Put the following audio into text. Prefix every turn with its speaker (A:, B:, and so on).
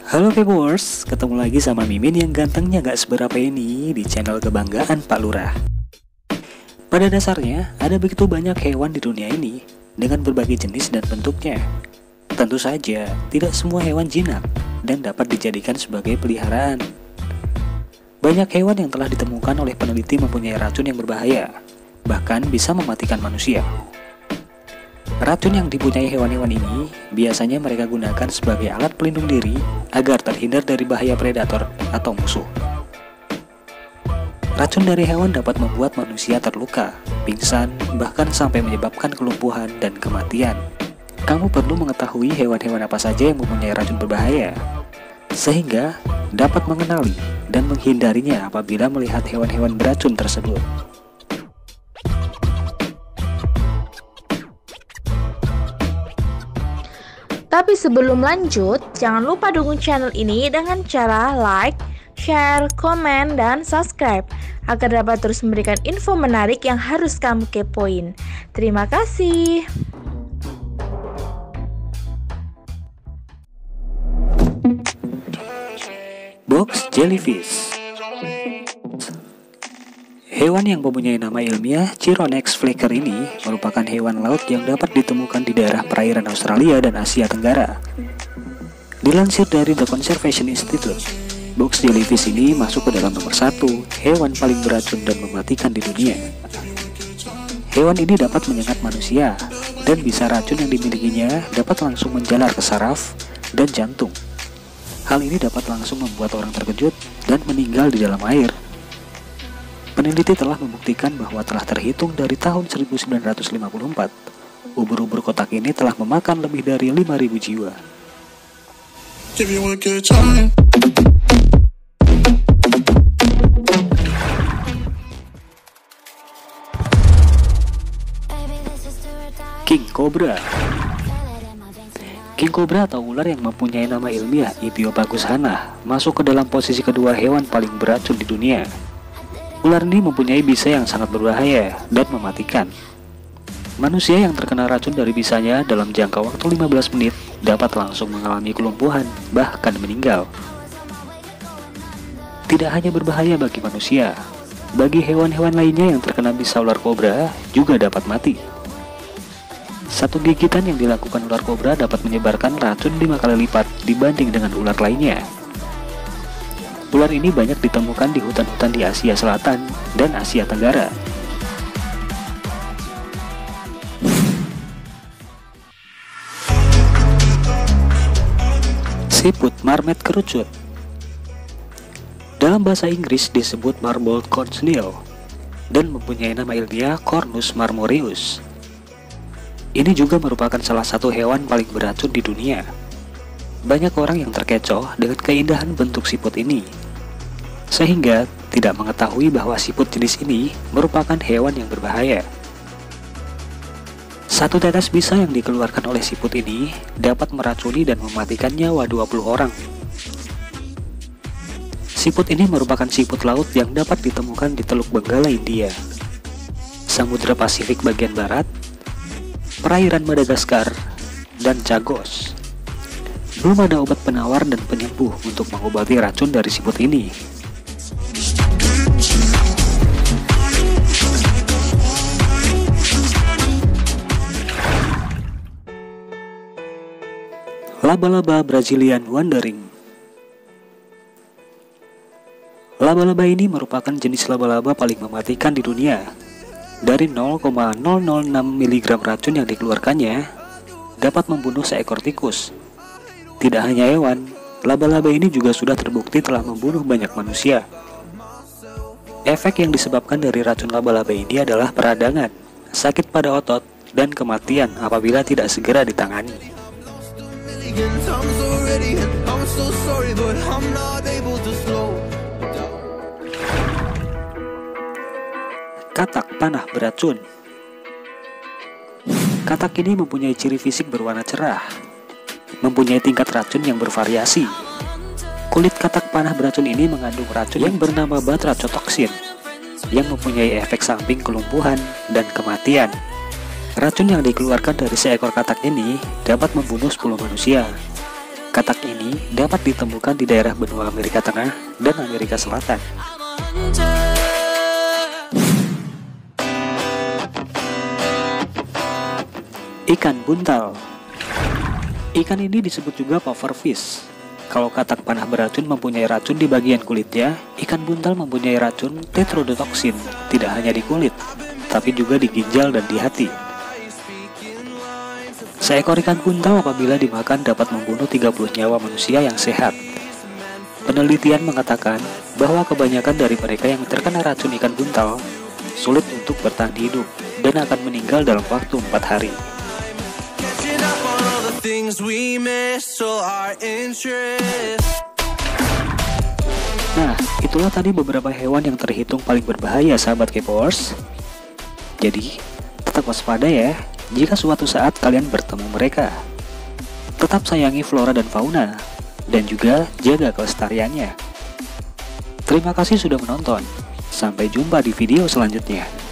A: Halo Kepoers, ketemu lagi sama Mimin yang gantengnya gak seberapa ini di channel kebanggaan Pak Lurah. Pada dasarnya, ada begitu banyak hewan di dunia ini dengan berbagai jenis dan bentuknya. Tentu saja, tidak semua hewan jinak dan dapat dijadikan sebagai peliharaan. Banyak hewan yang telah ditemukan oleh peneliti mempunyai racun yang berbahaya, bahkan bisa mematikan manusia. Racun yang dipunyai hewan-hewan ini biasanya mereka gunakan sebagai alat pelindung diri agar terhindar dari bahaya predator atau musuh. Racun dari hewan dapat membuat manusia terluka, pingsan, bahkan sampai menyebabkan kelumpuhan dan kematian. Kamu perlu mengetahui hewan-hewan apa saja yang mempunyai racun berbahaya, sehingga dapat mengenali dan menghindarinya apabila melihat hewan-hewan beracun tersebut.
B: Tapi sebelum lanjut, jangan lupa dukung channel ini dengan cara like, share, komen, dan subscribe agar dapat terus memberikan info menarik yang harus kamu kepoin. Terima kasih.
A: Box jellyfish. Hewan yang mempunyai nama ilmiah Chironex flecker ini merupakan hewan laut yang dapat ditemukan di daerah perairan Australia dan Asia Tenggara. Dilansir dari The Conservation Institute, box jellyfish ini masuk ke dalam nomor 1 hewan paling beracun dan mematikan di dunia. Hewan ini dapat menyengat manusia, dan bisa racun yang dimilikinya dapat langsung menjalar ke saraf dan jantung. Hal ini dapat langsung membuat orang terkejut dan meninggal di dalam air. Peneliti telah membuktikan bahwa telah terhitung dari tahun 1954, ubur-ubur kotak ini telah memakan lebih dari 5.000 jiwa. King Cobra. King Cobra atau ular yang mempunyai nama ilmiah Ichthyopagus hannah masuk ke dalam posisi kedua hewan paling beracun di dunia. Ular ini mempunyai bisa yang sangat berbahaya dan mematikan. Manusia yang terkena racun dari bisanya dalam jangka waktu 15 menit dapat langsung mengalami kelumpuhan, bahkan meninggal. Tidak hanya berbahaya bagi manusia, bagi hewan-hewan lainnya yang terkena bisa ular kobra juga dapat mati. Satu gigitan yang dilakukan ular kobra dapat menyebarkan racun 5 kali lipat dibanding dengan ular lainnya. Ular ini banyak ditemukan di hutan-hutan di Asia Selatan dan Asia Tenggara. Siput marmet kerucut. Dalam bahasa Inggris disebut marbled corn snail dan mempunyai nama ilmiah Cornus marmoreus. Ini juga merupakan salah satu hewan paling beracun di dunia. Banyak orang yang terkecoh dengan keindahan bentuk siput ini, sehingga tidak mengetahui bahwa siput jenis ini merupakan hewan yang berbahaya. Satu tetes bisa yang dikeluarkan oleh siput ini dapat meracuni dan mematikan nyawa 20 orang. Siput ini merupakan siput laut yang dapat ditemukan di Teluk Benggala, India, Samudra Pasifik bagian barat, perairan Madagaskar, dan Chagos. Belum ada obat penawar dan penyembuh untuk mengobati racun dari siput ini. Laba-laba Brazilian wandering. Laba-laba ini merupakan jenis laba-laba paling mematikan di dunia. Dari 0,006 mg racun yang dikeluarkannya dapat membunuh seekor tikus. Tidak hanya hewan, laba-laba ini juga sudah terbukti telah membunuh banyak manusia. Efek yang disebabkan dari racun laba-laba ini adalah peradangan, sakit pada otot, dan kematian apabila tidak segera ditangani. Katak panah beracun. Katak ini mempunyai ciri fisik berwarna cerah, mempunyai tingkat racun yang bervariasi. Kulit katak panah beracun ini mengandung racun yang bernama batrachotoksin, yang mempunyai efek samping kelumpuhan dan kematian. Racun yang dikeluarkan dari seekor katak ini dapat membunuh 10 manusia. Katak ini dapat ditemukan di daerah benua Amerika Tengah dan Amerika Selatan. Ikan buntal. Ikan ini disebut juga pufferfish. Kalau katak panah beracun mempunyai racun di bagian kulitnya, ikan buntal mempunyai racun tetrodotoxin tidak hanya di kulit, tapi juga di ginjal dan di hati. Seekor ikan buntal apabila dimakan dapat membunuh 30 nyawa manusia yang sehat. Penelitian mengatakan bahwa kebanyakan dari mereka yang terkena racun ikan buntal sulit untuk bertahan hidup dan akan meninggal dalam waktu 4 hari. Nah, itulah tadi beberapa hewan yang terhitung paling berbahaya sahabat Kepoers. Jadi, tetap waspada ya jika suatu saat kalian bertemu mereka. Tetap sayangi flora dan fauna, dan juga jaga kelestariannya. Terima kasih sudah menonton. Sampai jumpa di video selanjutnya.